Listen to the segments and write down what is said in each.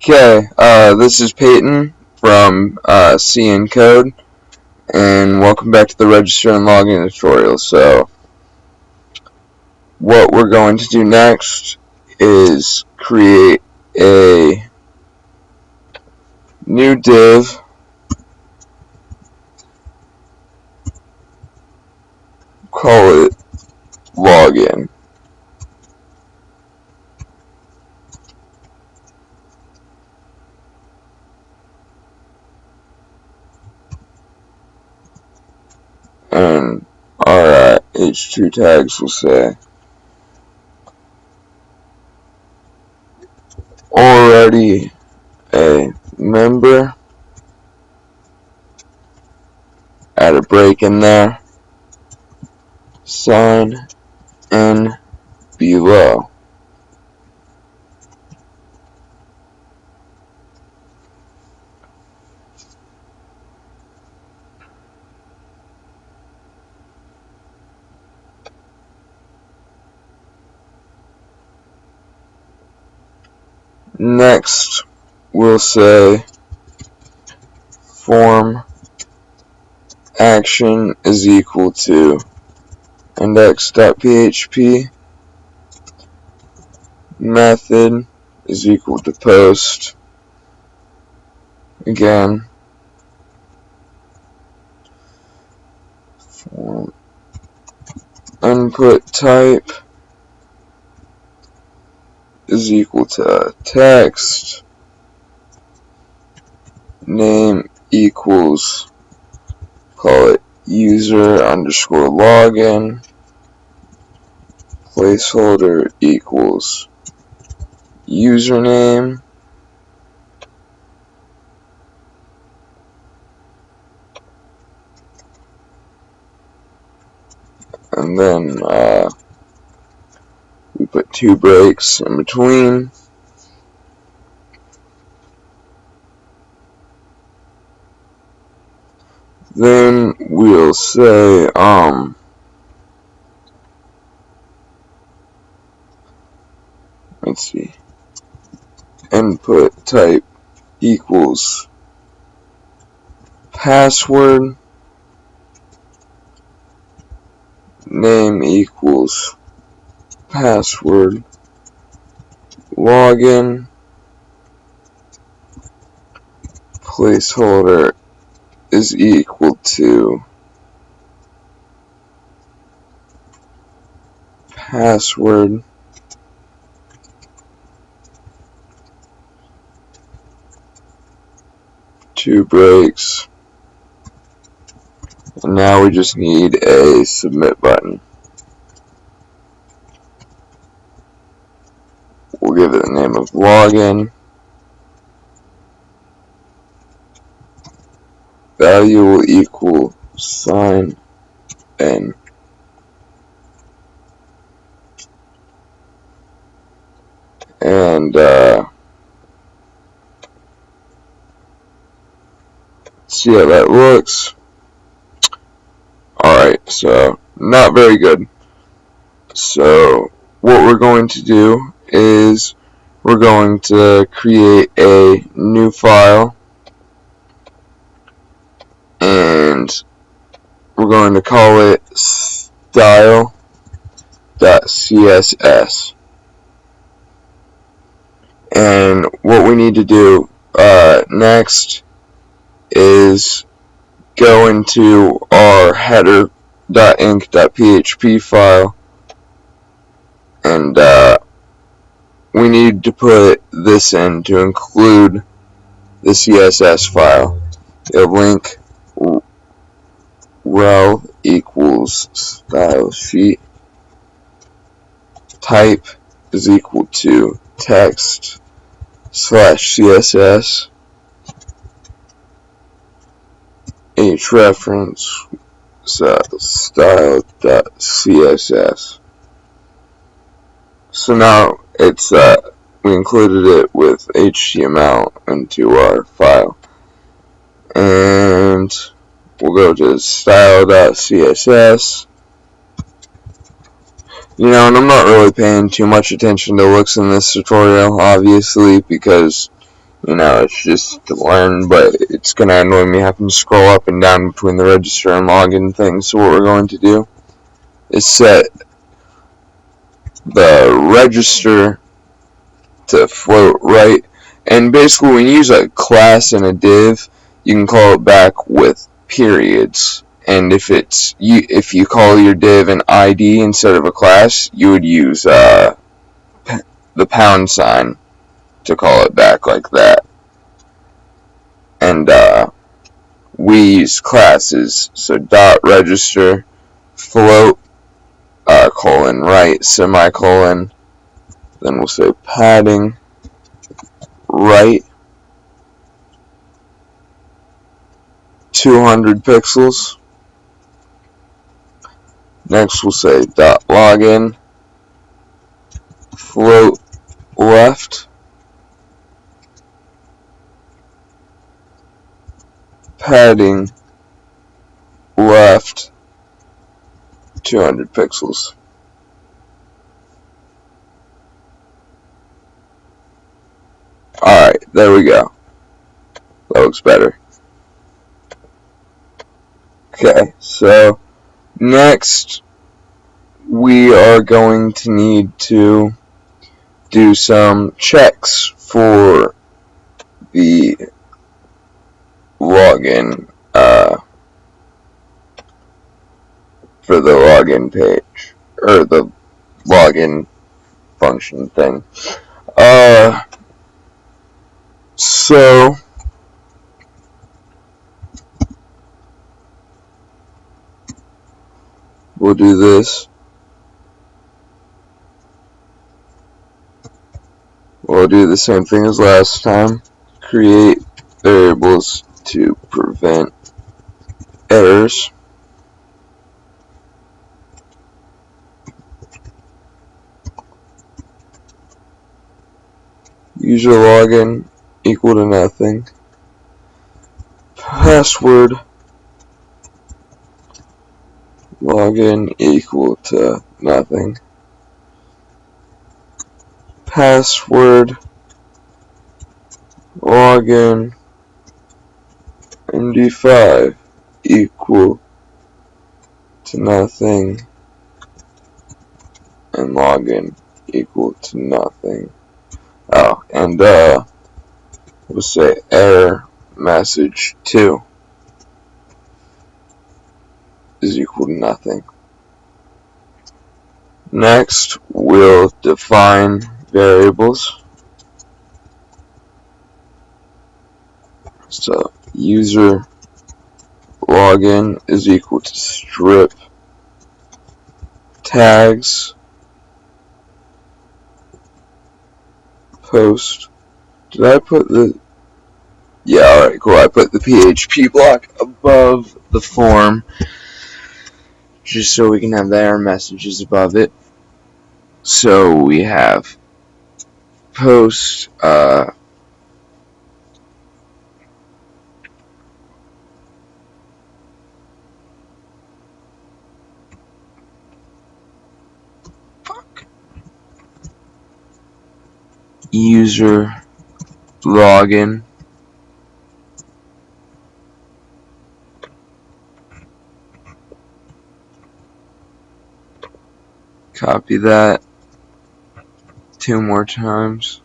Okay, this is Peyton from C and Code, and welcome back to the Register and Login tutorial. So, what we're going to do next is create a new div, call it Login. And our H2 tags will say already a member, add a break in there, sign in below. Next, we'll say form action is equal to index.php, method is equal to post, again, form input type is equal to text, name equals, call it user underscore login, placeholder equals username, and then we put two breaks in between. Then we'll say let's see, input type equals password, name equals password, login, placeholder is equal to password, two breaks, and now we just need a submit button. We'll give it the name of login, value will equal sign in, and see how that looks. Alright, so not very good. So what we're going to do is we're going to create a new file, and we're going to call it style.css. And what we need to do next is go into our header.inc.php file, and we need to put this in to include the CSS file. The link rel equals style sheet, type is equal to text slash CSS, href style.css. So now it's we included it with HTML into our file, and we'll go to style.css. And I'm not really paying too much attention to looks in this tutorial, obviously, because You know, it's just to learn, but it's going to annoy me having to scroll up and down between the register and login things. So what we're going to do is set the register to float right. And basically when you use a class and a div, you can call it back with periods. And if you call your div an ID instead of a class, you would use the pound sign to call it back like that. And we use classes, so dot register float colon right semicolon, then we'll say padding right 200 pixels. Next we'll say dot login float left padding left 200 pixels. Alright, there we go. That looks better. Okay, so next we are going to need to do some checks for the login page, or the login function thing. So we'll do this. We'll do the same thing as last time. Create variables to prevent errors. User login equal to nothing. Password login equal to nothing. Password login MD5 equal to nothing, and login equal to nothing. Oh, and we'll say error message 2 is equal to nothing. Next, we'll define variables. So user login is equal to strip tags post. Did I put the... Yeah, alright, cool. I put the PHP block above the form just so we can have the error messages above it. So we have post user login copy that 2 more times.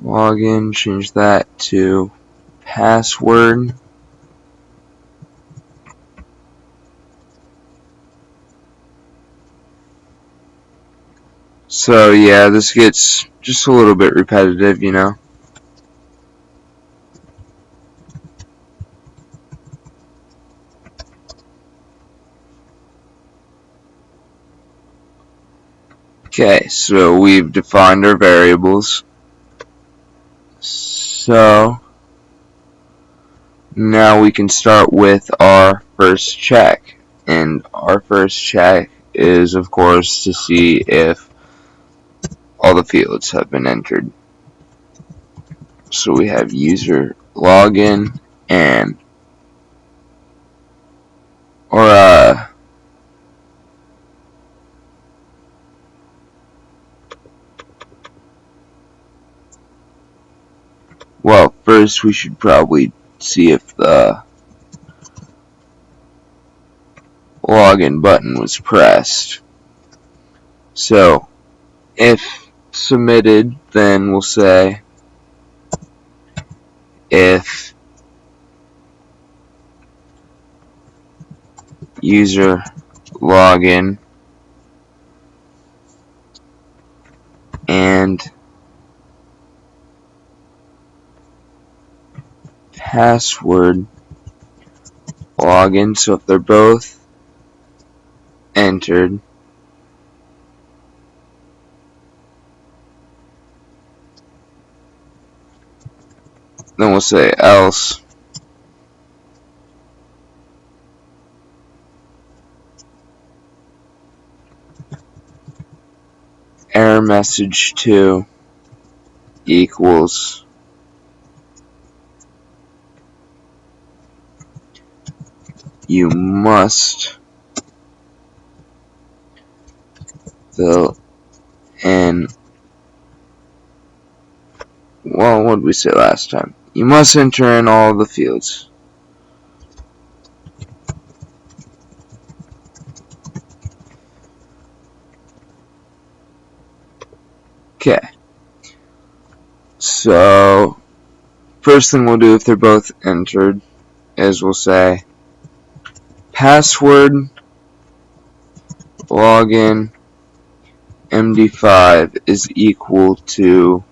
Login, change that to password. So yeah, this gets just a little bit repetitive, you know. Okay, so we've defined our variables. So now we can start with our first check. And our first check is, of course, to see if all the fields have been entered. So we have user login and well, first we should probably see if the login button was pressed. So, if submitted, then we'll say if user login and password login, so if they're both entered, then we'll say else error message 2 equals you must fill in, well, what did we say last time? You must enter in all the fields. Okay, so first thing we'll do if they're both entered is we'll say password login MD5 is equal to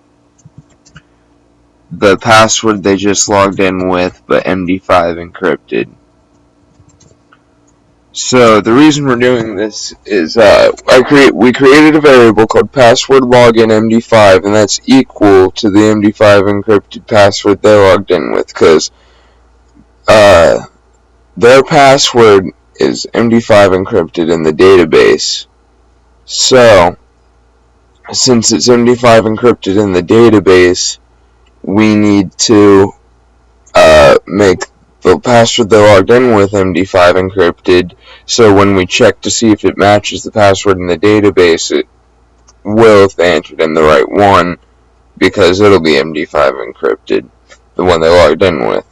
the password they just logged in with, but MD5 encrypted. So the reason we're doing this is we created a variable called password login MD5, and that's equal to the MD5 encrypted password they logged in with, because their password is MD5 encrypted in the database. So since it's MD5 encrypted in the database, we need to make the password they logged in with MD5 encrypted, so when we check to see if it matches the password in the database, it will if they entered in the right one, because it'll be MD5 encrypted, the one they logged in with.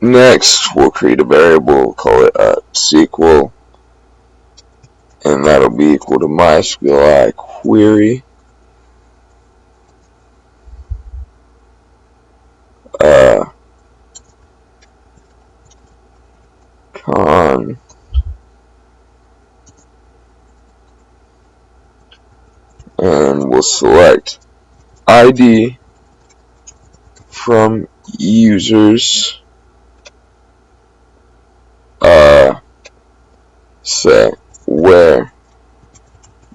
Next, we'll create a variable, we'll call it SQL, and that'll be equal to MySQLi query con, and we'll select ID from users, say where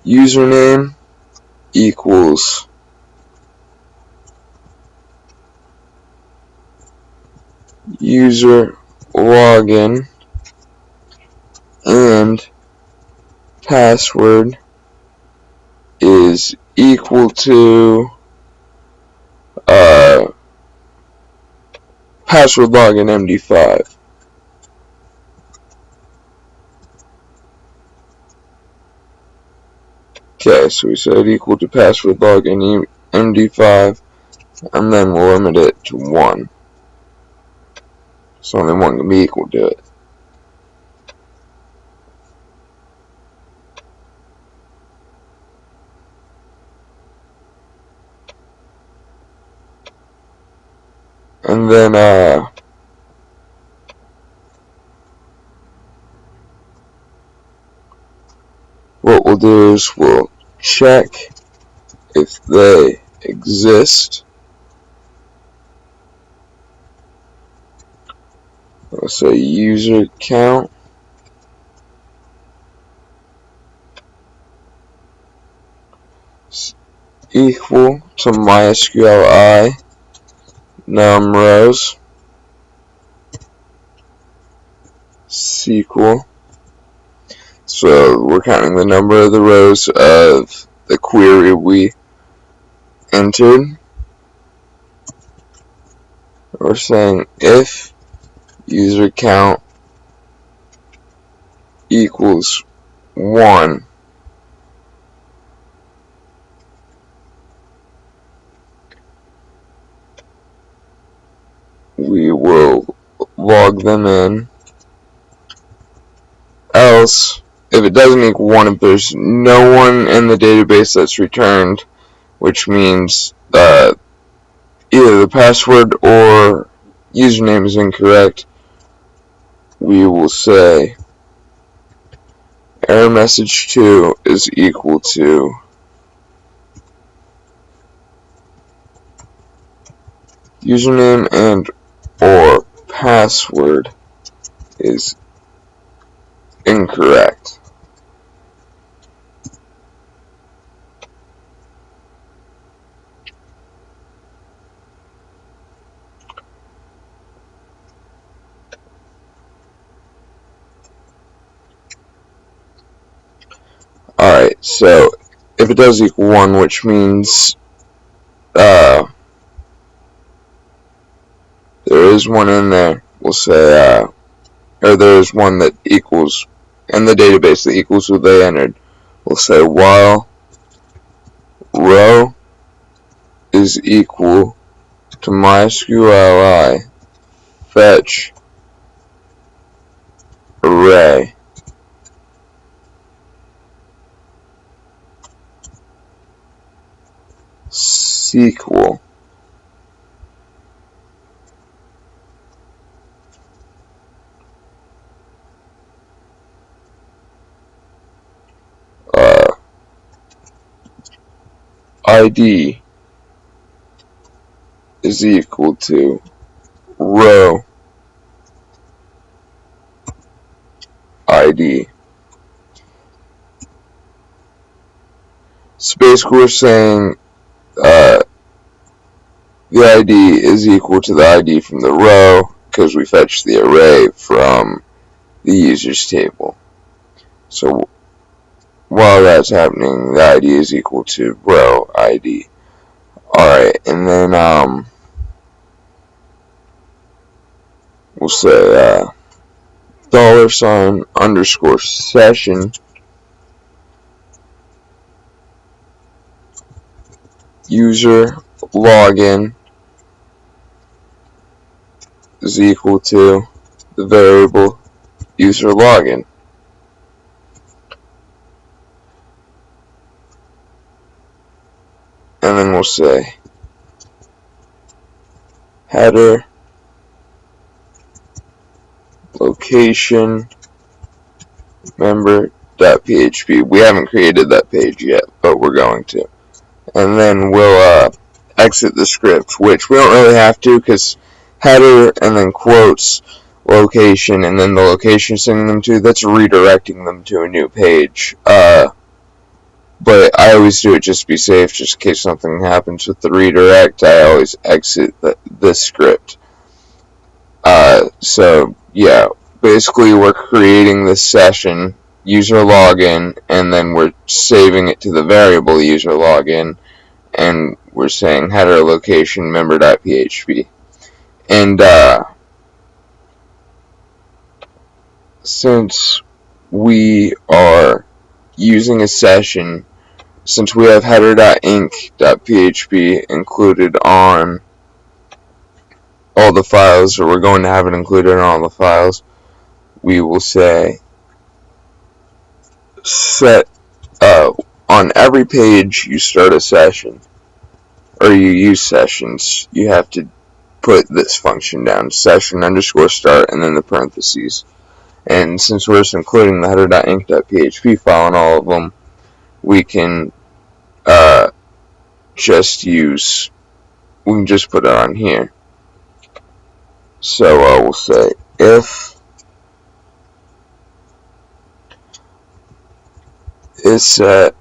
username equals user login and password is equal to password login MD5. Okay, so we said equal to password login MD5, and then we'll limit it to 1. So only one can be equal to it. And then what we'll do is we'll check if they exist. We'll say user count equal to MySQLi num rows SQL. So we're counting the number of the rows of the query we entered. We're saying if user count equals 1, log them in. Else, if it doesn't equal 1, if there's no one in the database that's returned, which means either the password or username is incorrect, we will say error message 2 is equal to username and or password is incorrect. Alright, so if it does equal 1, which means there is one in there, we'll say, or there is one that equals in the database that equals what they entered. We'll say while row is equal to MySQLi fetch array SQL ID is equal to row ID. So basically we're saying the ID is equal to the ID from the row because we fetched the array from the users table. So while that's happening, the ID is equal to row ID. Alright, and then we'll say $_session user login is equal to the variable user login. And then we'll say header location member.php. We haven't created that page yet, but we're going to. And then we'll exit the script, which we don't really have to because header and then quotes location and then the location sending them to, that's redirecting them to a new page. But I always do it just to be safe, just in case something happens with the redirect. I always exit the script. So yeah, basically we're creating this session user login and then we're saving it to the variable user login and we're saying header location member.php. And since we are using a session, since we have header.inc.php included on all the files, or we're going to have it included on all the files, we will say set on every page you start a session or you use sessions, you have to put this function down, session_start, and then the parentheses. And since we're just including the header.inc.php file in all of them, we can just put it on here. So we'll say if is set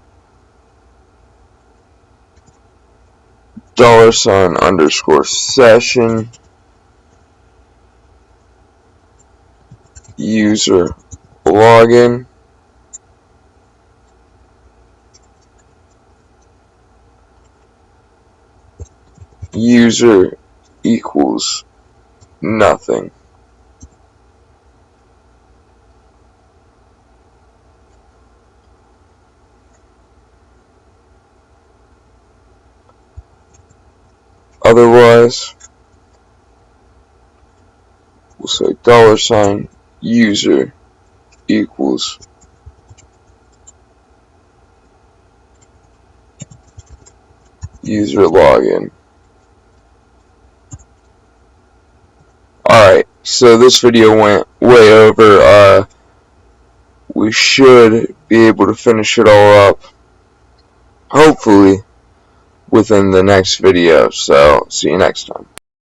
$_session user login user equals nothing. Otherwise, we'll say $ user equals user login. Alright, so this video went way over. We should be able to finish it all up, hopefully, within the next video. So, see you next time.